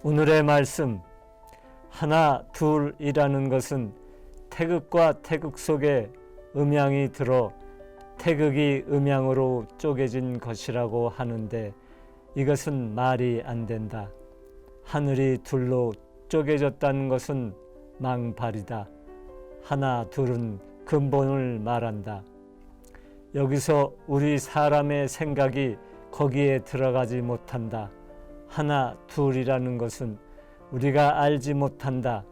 오늘의 말씀 하나 둘이라는 것은 태극과 태극 속에 음양이 들어 태극이 음양으로 쪼개진 것이라고 하는데 이것은 말이 안 된다. 하늘이 둘로 쪼개졌다는 것은 망발이다. 하나 둘은 근본을 말한다. 여기서 우리 사람의 생각이 거기에 들어가지 못한다. 하나 둘이라는 것은 우리가 알지 못한다.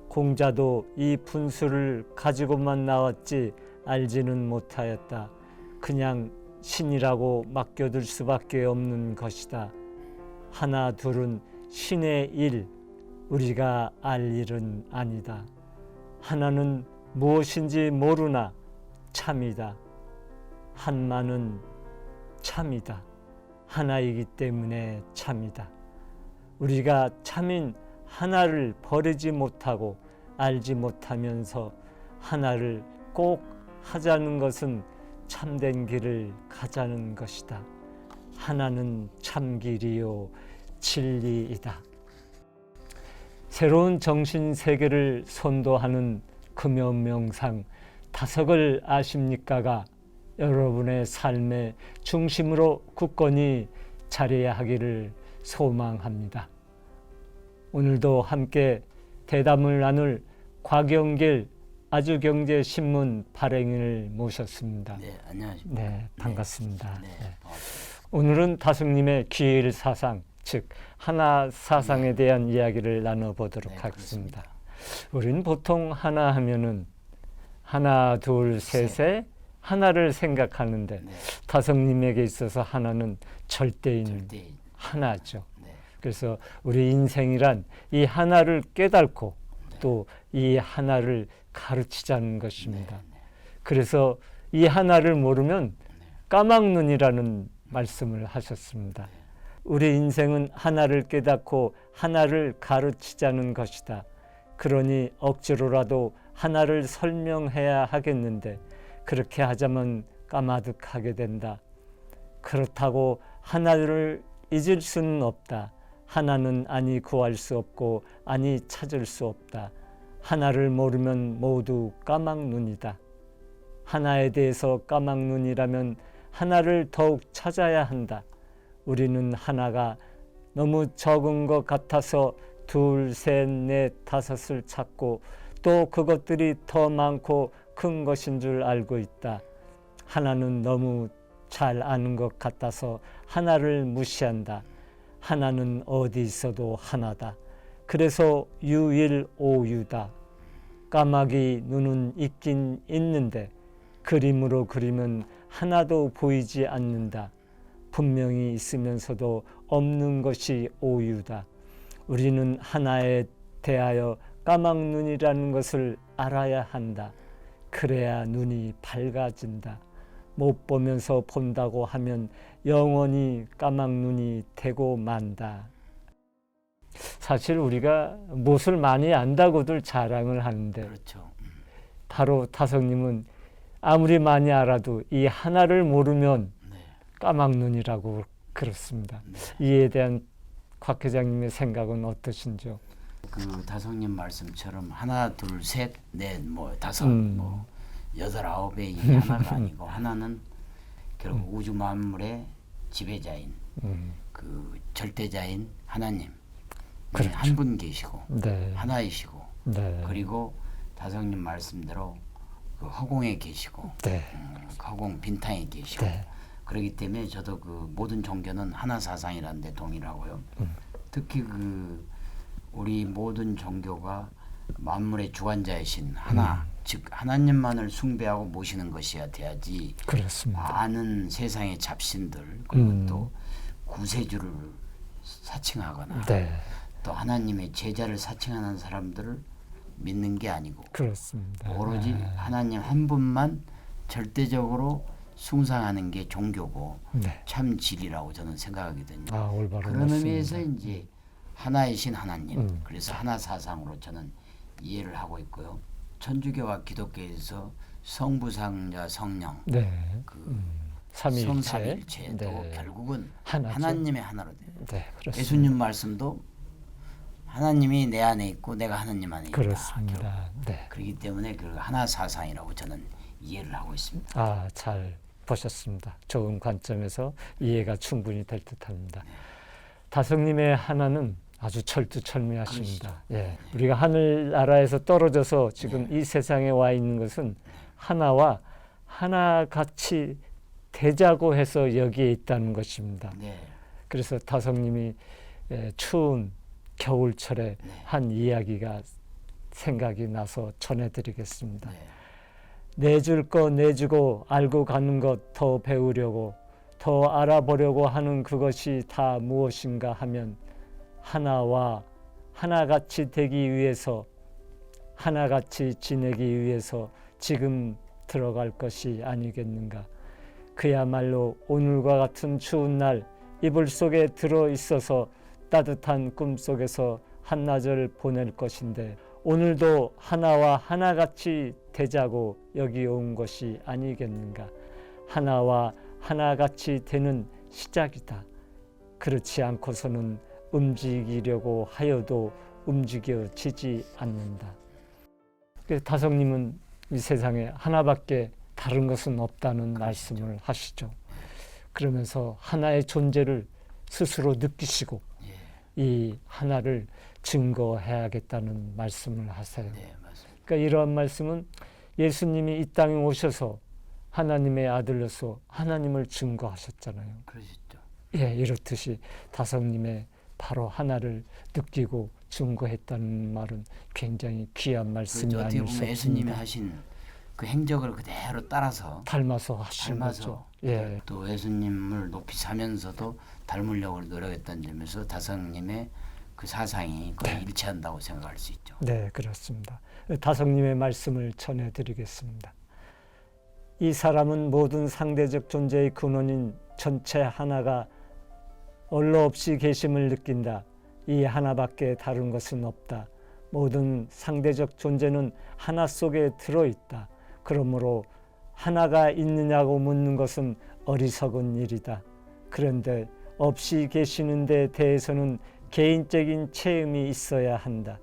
공자도 이 분수를 가지고만 나왔지 알지는 못하였다. 그냥 신이라고 맡겨둘 수밖에 없는 것이다. 하나 둘은 신의 일, 우리가 알 일은 아니다. 하나는 무엇인지 모르나 참이다. 한마는 참이다. 하나이기 때문에 참이다. 우리가 참인 하나를 버리지 못하고 알지 못하면서 하나를 꼭 하자는 것은 참된 길을 가자는 것이다. 하나는 참길이요 진리이다. 새로운 정신세계를 선도하는 금연명상 다석을 아십니까가 여러분의 삶의 중심으로 굳건히 자리하기를 소망합니다. 오늘도 함께 대담을 나눌 곽영길 아주경제신문 발행인을 모셨습니다. 네, 안녕하십니까. 네, 반갑습니다. 네, 네. 반갑습니다. 오늘은 다솜님의 기일 사상, 즉 하나 사상에 대한 이야기를 나눠보도록 하겠습니다. 우리는 보통 하나 하면은 하나, 둘, 셋에 하나를 생각하는데 다솜님에게 있어서 하나는 절대인 하나죠. 그래서 우리 인생이란 이 하나를 깨닫고 또 이 하나를 가르치자는 것입니다. 그래서 이 하나를 모르면 까막눈이라는 말씀을 하셨습니다. 우리 인생은 하나를 깨닫고 하나를 가르치자는 것이다. 그러니 억지로라도 하나를 설명해야 하겠는데 그렇게 하자면 까마득하게 된다. 그렇다고 하나를 잊을 수는 없다. 하나는 아니 구할 수 없고 아니 찾을 수 없다. 하나를 모르면 모두 까막눈이다. 하나에 대해서 까막눈이라면 하나를 더욱 찾아야 한다. 우리는 하나가 너무 적은 것 같아서 둘, 셋, 넷, 다섯을 찾고 또 그것들이 더 많고 큰 것인 줄 알고 있다. 하나는 너무 잘 아는 것 같아서 하나를 무시한다. 하나는 어디 있어도 하나다. 그래서 유일오유다. 까마귀 눈은 있긴 있는데 그림으로 그리면 하나도 보이지 않는다. 분명히 있으면서도 없는 것이 오유다. 우리는 하나에 대하여 까막눈이라는 것을 알아야 한다. 그래야 눈이 밝아진다. 못 보면서 본다고 하면 영원히 까막눈이 되고 만다. 사실 우리가 무엇을 많이 안다고들 자랑을 하는데 그렇죠. 바로 다성님은 아무리 많이 알아도 이 하나를 모르면 까막눈이라고 그렇습니다. 이에 대한 곽 회장님의 생각은 어떠신지요? 그 다성님 말씀처럼 하나, 둘, 셋, 넷, 뭐 다섯, 뭐 여덟, 아홉의 이 하나가 아니고 하나는 결국 우주 만물의 지배자인 그 절대자인 하나님 그렇죠. 한 분 계시고 네. 하나이시고 네. 그리고 다성님 말씀대로 그 허공에 계시고 네. 허공 빈탕에 계시고 네. 그렇기 때문에 저도 그 모든 종교는 하나 사상이라는 데 동의하고요. 특히 그 우리 모든 종교가 만물의 주관자이신 하나, 즉 하나님만을 숭배하고 모시는 것이야 돼야지. 그렇습니다. 많은 세상의 잡신들 그리고 또 구세주를 사칭하거나 네. 또 하나님의 제자를 사칭하는 사람들을 믿는 게 아니고 그렇습니다. 오로지 하나님 한 분만 절대적으로 숭상하는 게 종교고 참 진리라고 저는 생각하거든요. 올바른 그런 의미에서 말씀입니다. 이제 하나이신 하나님, 그래서 하나 사상으로 저는 이해를 하고 있고요. 천주교와 기독교에서 성부상자 성령, 네. 그 삼위일체. 성삼일체도 네. 결국은 하나죠. 하나님의 하나로 돼요. 네, 그렇습니다. 예수님 말씀도 하나님이 내 안에 있고 내가 하나님 안에 있다. 그렇습니다. 네. 그렇기 때문에 그 하나 사상이라고 저는 이해를 하고 있습니다. 아, 잘 보셨습니다. 좋은 관점에서 이해가 충분히 될 듯합니다. 다성님의 하나는 아주 철두철미하십니다. 예, 우리가 하늘나라에서 떨어져서 지금 이 세상에 와 있는 것은 하나와 하나같이 되자고 해서 여기에 있다는 것입니다. 네. 그래서 다성님이 추운 겨울철에 네. 한 이야기가 생각이 나서 전해드리겠습니다. 네. 내줄 거 내주고 알고 가는 것 더 배우려고 더 알아보려고 하는 그것이 다 무엇인가 하면 하나와 하나같이 되기 위해서 하나같이 지내기 위해서 지금 들어갈 것이 아니겠는가. 그야말로 오늘과 같은 추운 날 이불 속에 들어 있어서 따뜻한 꿈 속에서 한낮을 보낼 것인데 오늘도 하나와 하나같이 되자고 여기 온 것이 아니겠는가. 하나와 하나같이 되는 시작이다. 그렇지 않고서는 움직이려고 하여도 움직여지지 않는다. 다성님은 이 세상에 하나밖에 다른 것은 없다는 말씀을 하시죠. 그러면서 하나의 존재를 스스로 느끼시고 이 하나를 증거해야겠다는 말씀을 하세요. 네, 맞습니다. 그러니까 이러한 말씀은 예수님이 이 땅에 오셔서 하나님의 아들로서 하나님을 증거하셨잖아요. 그러시죠. 예, 이렇듯이 다성님의 바로 하나를 느끼고 증거했다는 말은 굉장히 귀한 말씀이 어떻게 아닐 수 보면 예수님이 없습니다. 하신 그 행적을 그대로 따라서 닮아서 하신 거죠. 닮아서 예, 또 예수님을 높이 사면서도 닮으려고 노력했다는 점에서 다성님의 그 사상이 거의 일치한다고 생각할 수 있죠. 네, 그렇습니다. 다성님의 말씀을 전해드리겠습니다. 이 사람은 모든 상대적 존재의 근원인 전체 하나가 얼로 없이 계심을 느낀다. 이 하나밖에 다른 것은 없다. 모든 상대적 존재는 하나 속에 들어있다. 그러므로 하나가 있느냐고 묻는 것은 어리석은 일이다. 그런데 없이 계시는 데 대해서는 개인적인 체험이 있어야 한다.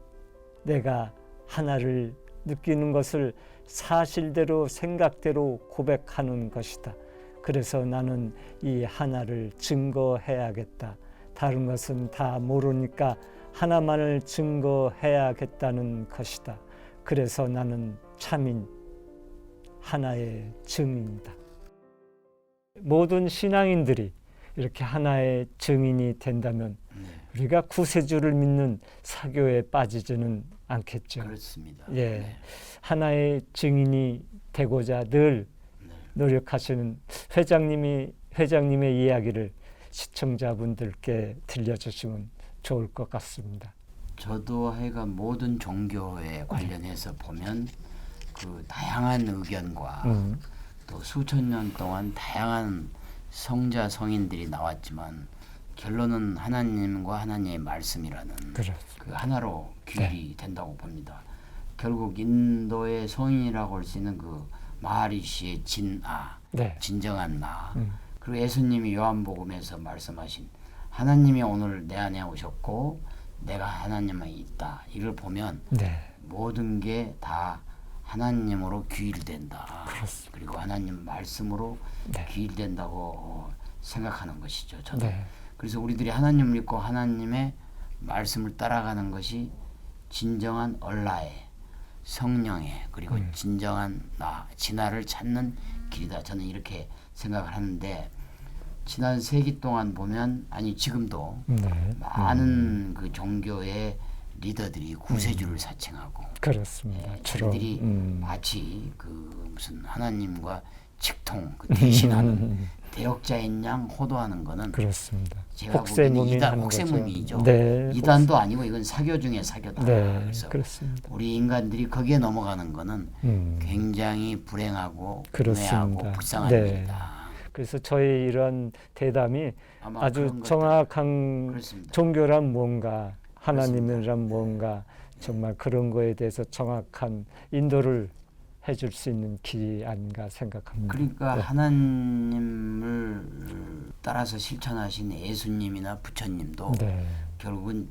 내가 하나를 느끼는 것을 사실대로 생각대로 고백하는 것이다. 그래서 나는 이 하나를 증거해야겠다. 다른 것은 다 모르니까 하나만을 증거해야겠다는 것이다. 그래서 나는 참인 하나의 증인이다. 모든 신앙인들이 이렇게 하나의 증인이 된다면 우리가 구세주를 믿는 사교에 빠지지는 않겠죠. 그렇습니다. 예, 네. 하나의 증인이 되고자 늘 노력하시는 회장님의 이야기를 시청자분들께 들려주시면 좋을 것 같습니다. 저도 하여간 모든 종교에 관련해서 보면 그 다양한 의견과 또 수천 년 동안 다양한 성자 성인들이 나왔지만 결론은 하나님과 하나님의 말씀이라는 그 하나로 귀결이 된다고 봅니다. 결국 인도의 성인이라고 할 수 있는 그 마하리시의 진아, 진정한 나, 그리고 예수님이 요한복음에서 말씀하신 하나님이 오늘 내 안에 오셨고 내가 하나님에 있다. 이걸 보면 모든 게 다 하나님으로 귀일된다. 그리고 하나님 말씀으로 귀일된다고 생각하는 것이죠. 저는. 그래서 우리들이 하나님을 믿고 하나님의 말씀을 따라가는 것이 진정한 얼라의 성령의 그리고 진정한 나, 진화를 찾는 길이다. 저는 이렇게 생각을 하는데 지난 세기 동안 보면 아니 지금도 많은 그 종교의 리더들이 구세주를 사칭하고 그렇습니다. 자기들이 마치 그 무슨 하나님과 직통 그 대신하는 대역자인 양 호도하는 거는 그렇습니다. 제가 보기에는 이단 혹세무민이죠. 이단도 아니고 이건 사교 중에 사교다. 그래서 그렇습니다. 우리 인간들이 거기에 넘어가는 거는 굉장히 불행하고 불행하고 불쌍한 일이다. 그래서 저희 이런 대담이 아주 정확한 그렇습니다. 종교란 뭔가 하나님이란 뭔가 정말 그런 거에 대해서 정확한 인도를 해줄 수 있는 길이 아닌가 생각합니다. 그러니까 하나님을 따라서 실천하신 예수님이나 부처님도 결국은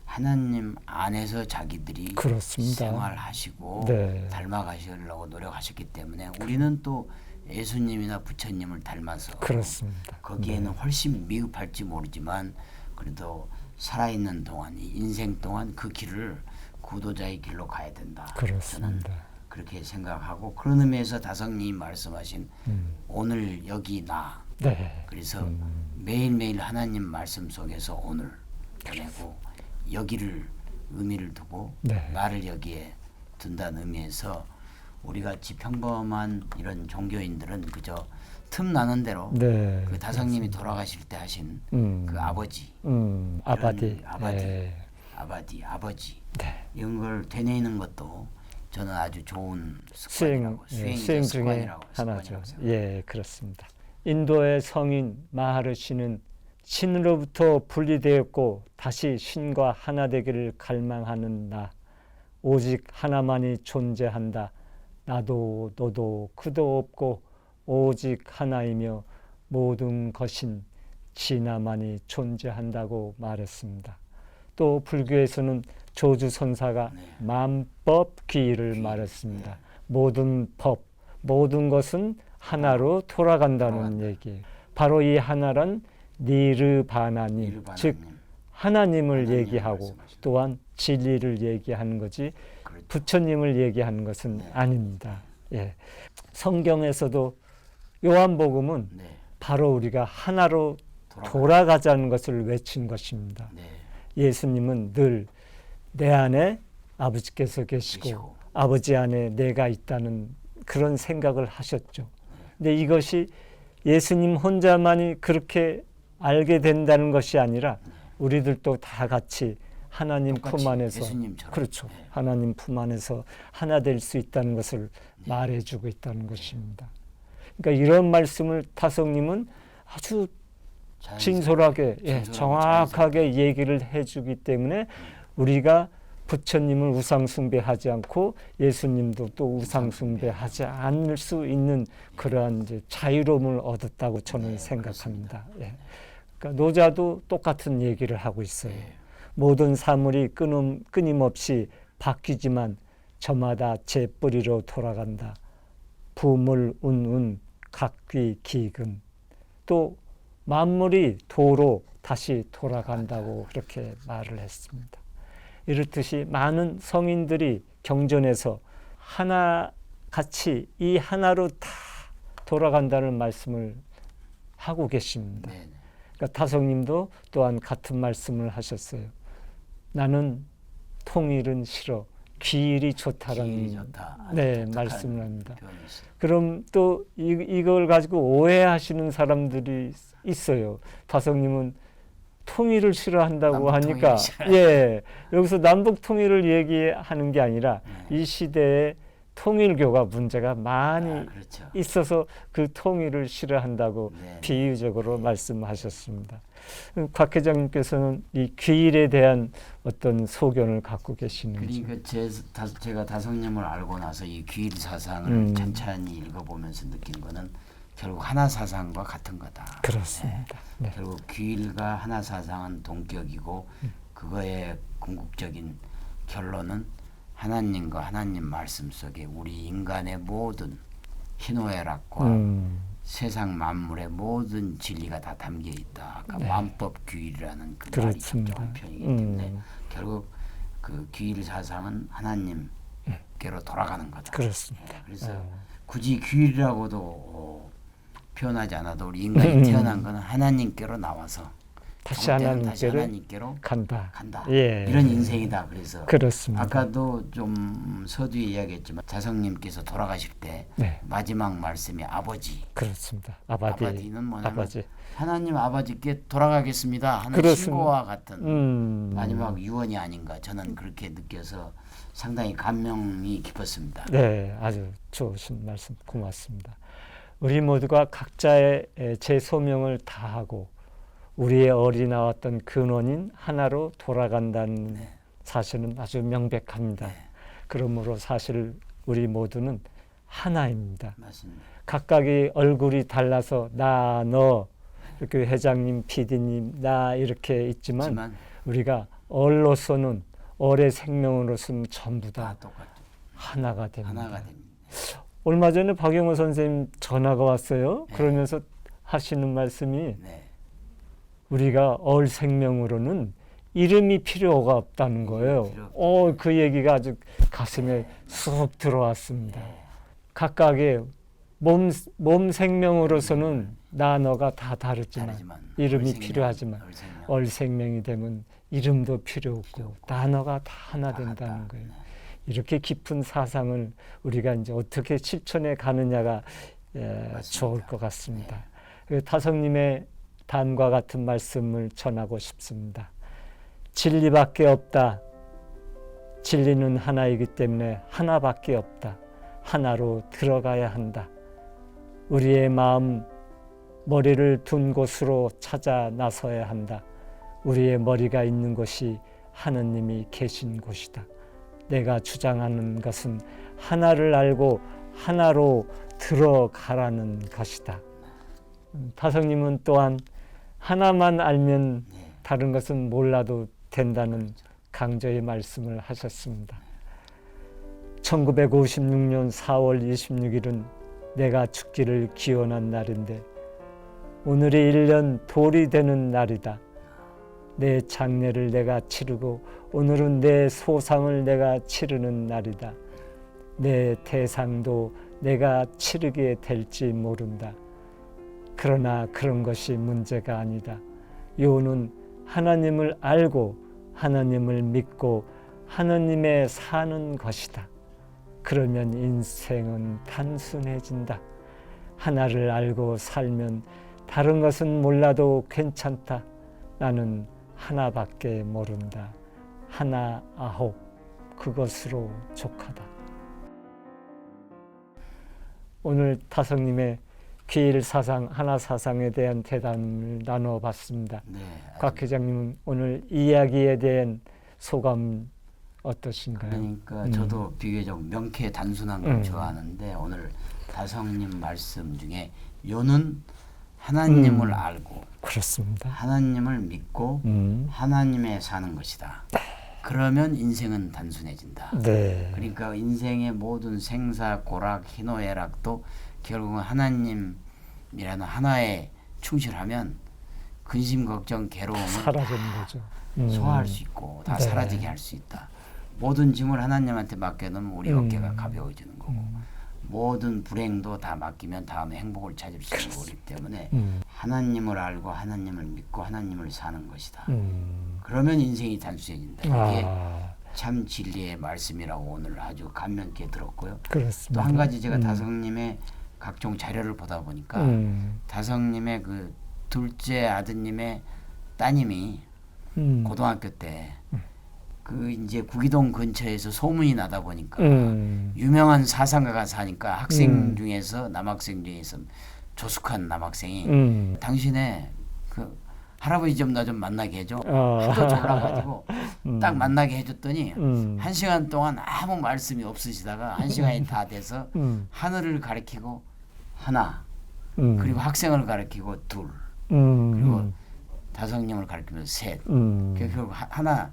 하나님 안에서 자기들이 그렇습니다. 생활하시고 네. 닮아가시려고 노력하셨기 때문에 우리는 또 예수님이나 부처님을 닮아서 그렇습니다. 거기에는 훨씬 미흡할지 모르지만 그래도 살아있는 동안 이 인생 동안 그 길을 구도자의 길로 가야 된다. 그렇습니다. 저는 그렇게 생각하고 그런 의미에서 다성님이 말씀하신 오늘 여기 나 네. 그래서 매일매일 하나님 말씀 속에서 오늘 보내고 여기를 의미를 두고 네. 나를 여기에 둔다는 의미에서 우리 같이 평범한 이런 종교인들은 그저 틈 나는 대로 네. 그 다성님이 돌아가실 때 하신 그 아버지 아바디. 아바디. 네. 아버지 네. 이런 걸 되뇌이는 것도 저는 아주 좋은 수행, 습관이라고 수행 중에 습관이라고 하나죠. 생각합니다. 예, 그렇습니다. 인도의 성인 마하르시는 신으로부터 분리되었고 다시 신과 하나 되기를 갈망하는 나. 오직 하나만이 존재한다. 나도 너도 그도 없고 오직 하나이며 모든 것인 진화만이 존재한다고 말했습니다. 또 불교에서는 조주선사가 만법귀를 말했습니다. 모든 법, 모든 것은 하나로 돌아간다는 얘기예요. 바로 이 하나란 니르바나님, 즉 하나님을 얘기하고 말씀하시죠. 또한 진리를 얘기하는 거지 그렇죠. 부처님을 얘기하는 것은 아닙니다. 예. 성경에서도 요한복음은 네. 바로 우리가 하나로 돌아가자는 것을 외친 것입니다. 네. 예수님은 늘 내 안에 아버지께서 계시고 아버지 안에 내가 있다는 그런 생각을 하셨죠. 근데 이것이 예수님 혼자만이 그렇게 알게 된다는 것이 아니라 우리들도 다 같이 하나님 품 안에서 예수님처럼. 그렇죠. 네. 하나님 품 안에서 하나 될 수 있다는 것을 말해주고 있다는 것입니다. 그러니까 이런 말씀을 타성님은 아주 진솔하게, 정확하게 얘기를 해주기 때문에 우리가 부처님을 우상숭배하지 않고 예수님도 또 우상숭배하지 않을 수 있는 그러한 이제 자유로움을 얻었다고 저는 생각합니다. 예. 그러니까 노자도 똑같은 얘기를 하고 있어요. 모든 사물이 끊임없이 바뀌지만 저마다 제 뿌리로 돌아간다. 부물 운운 각귀 기근. 또 만물이 도로 다시 돌아간다고 그렇게 말을 했습니다. 이렇듯이 많은 성인들이 경전에서 하나같이 이 하나로 다 돌아간다는 말씀을 하고 계십니다. 그러니까 타성님도 또한 같은 말씀을 하셨어요. 나는 통일은 싫어. 귀일이 좋다라는 말씀을 합니다. 그럼 또 이걸 가지고 오해하시는 사람들이 있어요. 타성님은 통일을 싫어한다고 하니까 여기서 남북 통일을 얘기하는 게 아니라 이 시대에 통일교가 문제가 많이 있어서 그 통일을 싫어한다고 비유적으로 말씀하셨습니다. 곽 회장님께서는 이 귀일에 대한 어떤 소견을 갖고 계시는지. 그러니까 제가 다성님을 알고 나서 이 귀일 사상을 찬찬히 읽어보면서 느낀 거는 결국 하나 사상과 같은 거다. 그렇습니다. 네. 결국 귀일과 하나 사상은 동격이고 그거의 궁극적인 결론은 하나님과 하나님 말씀 속에 우리 인간의 모든 희노애락과 세상 만물의 모든 진리가 다 담겨 있다. 아까 만법귀일이라는 그 말이 적절한 표현이기 때문에 결국 그 귀일 사상은 하나님께로 돌아가는 거다. 그렇습니다. 그래서 굳이 귀일이라고도 표현하지 않아도 우리 인간이 태어난 것은 하나님께로 나와서 다시 하나님께로 간다. 이런 인생이다. 그래서 그렇습니다. 아까도 좀 서두에 이야기했지만 자성님께서 돌아가실 때 마지막 말씀이 아버지. 그렇습니다. 아바디는 뭐냐면 아버지. 하나님 아버지께 돌아가겠습니다 하는 신고와 같은 마지막 유언이 아닌가 저는 그렇게 느껴서 상당히 감명이 깊었습니다. 네, 아주 좋으신 말씀 고맙습니다. 우리 모두가 각자의 제 소명을 다하고 우리의 어린아왔던 근원인 하나로 돌아간다는 사실은 아주 명백합니다. 그러므로 사실 우리 모두는 하나입니다. 맞습니다. 각각의 얼굴이 달라서 나, 너, 이렇게 회장님, PD님, 나 이렇게 있지만 우리가 얼로서는 얼의 생명으로서는 전부 다 다 똑같죠. 하나가 됩니다. 하나가 됩니다. 얼마 전에 박영호 선생님 전화가 왔어요. 네. 그러면서 하시는 말씀이 네. 우리가 얼 생명으로는 이름이 필요가 없다는 거예요. 필요 없다. 그 얘기가 아주 가슴에 쑥 들어왔습니다. 각각의 몸 생명으로서는 나 너가 다 다르지만 다르지만 이름이 얼생명, 필요하지만 얼생명. 얼 생명이 되면 이름도 필요 없고 단어가 다 하나 다 된다는 같다. 거예요. 네. 이렇게 깊은 사상을 우리가 이제 어떻게 실천해 가느냐가 좋을 것 같습니다. 그래서 타성님의 단과 같은 말씀을 전하고 싶습니다. 진리밖에 없다. 진리는 하나이기 때문에 하나밖에 없다. 하나로 들어가야 한다. 우리의 마음, 머리를 둔 곳으로 찾아 나서야 한다. 우리의 머리가 있는 곳이 하느님이 계신 곳이다. 내가 주장하는 것은 하나를 알고 하나로 들어가라는 것이다. 타성님은 또한 하나만 알면 네. 다른 것은 몰라도 된다는 강조의 말씀을 하셨습니다. 1956년 4월 26일은 내가 죽기를 기원한 날인데 오늘이 1년 돌이 되는 날이다. 내 장례를 내가 치르고 오늘은 내 소상을 내가 치르는 날이다. 내 대상도 내가 치르게 될지 모른다. 그러나 그런 것이 문제가 아니다. 요는 하나님을 알고 하나님을 믿고 하나님에 사는 것이다. 그러면 인생은 단순해진다. 하나를 알고 살면 다른 것은 몰라도 괜찮다. 나는 하나밖에 모른다. 하나 아홉 그것으로 족하다. 오늘 타성님의 기일 사상, 하나 사상에 대한 대담을 나눠봤습니다. 네. 곽 회장님은 오늘 이야기에 대한 소감 어떠신가요? 그러니까 저도 비교적 명쾌 단순한 걸 좋아하는데 오늘 다성님 말씀 중에 요는 하나님을 알고 그렇습니다. 하나님을 믿고 하나님에 사는 것이다. 그러면 인생은 단순해진다. 네. 그러니까 인생의 모든 생사, 고락, 희노애락도 결국은 하나님이라는 하나에 충실하면 근심, 걱정, 괴로움을 사라지는 거죠. 소화할 수 있고 다 네. 사라지게 할 수 있다. 모든 짐을 하나님한테 맡겨놓으면 우리 어깨가 가벼워지는 거고 모든 불행도 다 맡기면 다음에 행복을 찾을 수 있는 거기 때문에 하나님을 알고 하나님을 믿고 하나님을 사는 것이다. 그러면 인생이 단순해진다. 이게 참 진리의 말씀이라고 오늘 아주 감명 깊게 들었고요. 그렇습니다. 또 한 가지 제가 다성님의 각종 자료를 보다 보니까 다성님의 그 둘째 아드님의 따님이 고등학교 때 그 이제 구기동 근처에서 소문이 나다 보니까 유명한 사상가가 사니까 학생 중에서 남학생 중에서 조숙한 남학생이 당신의 그 할아버지 좀 나 좀 만나게 해줘. 하도 졸라가지고 딱 만나게 해줬더니 1시간 동안 아무 말씀이 없으시다가 1시간이 다 돼서 하늘을 가리키고 하나 그리고 학생을 가리키고 둘 그리고 다성님을 가리키면서 셋 결국 하나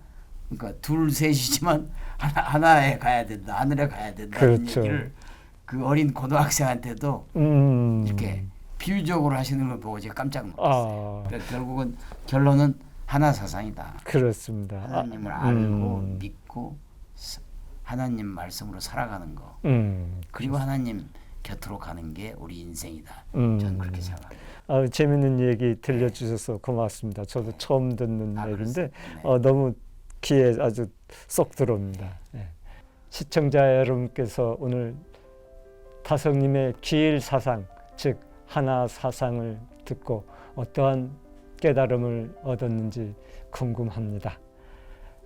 그러니까 둘 셋이지만 하나에 가야 된다 하늘에 가야 된다는 그렇죠. 얘기를 그 어린 고등학생한테도 이렇게 비유적으로 하시는 걸 보고 제가 깜짝 놀랐어요. 그러니까 결국은 결론은 하나 사상이다. 그렇습니다. 하나님을 알고 믿고 하나님 말씀으로 살아가는 거. 그리고 하나님 곁으로 가는 게 우리 인생이다. 저는 그렇게 생각합니다. 재밌는 얘기 들려주셔서 고맙습니다. 저도 처음 듣는 얘기인데 네. 너무 귀에 아주 쏙 들어옵니다. 네. 시청자 여러분께서 오늘 타성님의 기일 사상, 즉 하나 사상을 듣고 어떠한 깨달음을 얻었는지 궁금합니다.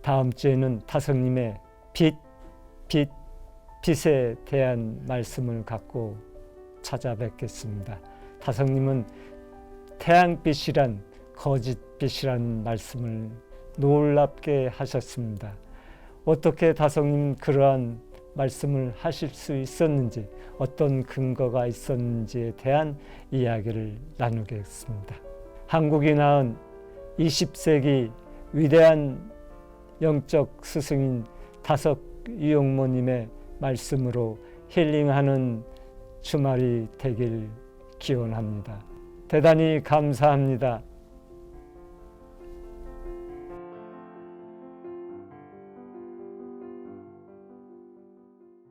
다음 주에는 타성님의 빛에 대한 말씀을 갖고 찾아뵙겠습니다. 타성님은 태양빛이란 거짓빛이란 말씀을 놀랍게 하셨습니다. 어떻게 다성님 그러한 말씀을 하실 수 있었는지 어떤 근거가 있었는지에 대한 이야기를 나누겠습니다. 한국이 낳은 20세기 위대한 영적 스승인 다석 유용모님의 말씀으로 힐링하는 주말이 되길 기원합니다. 대단히 감사합니다.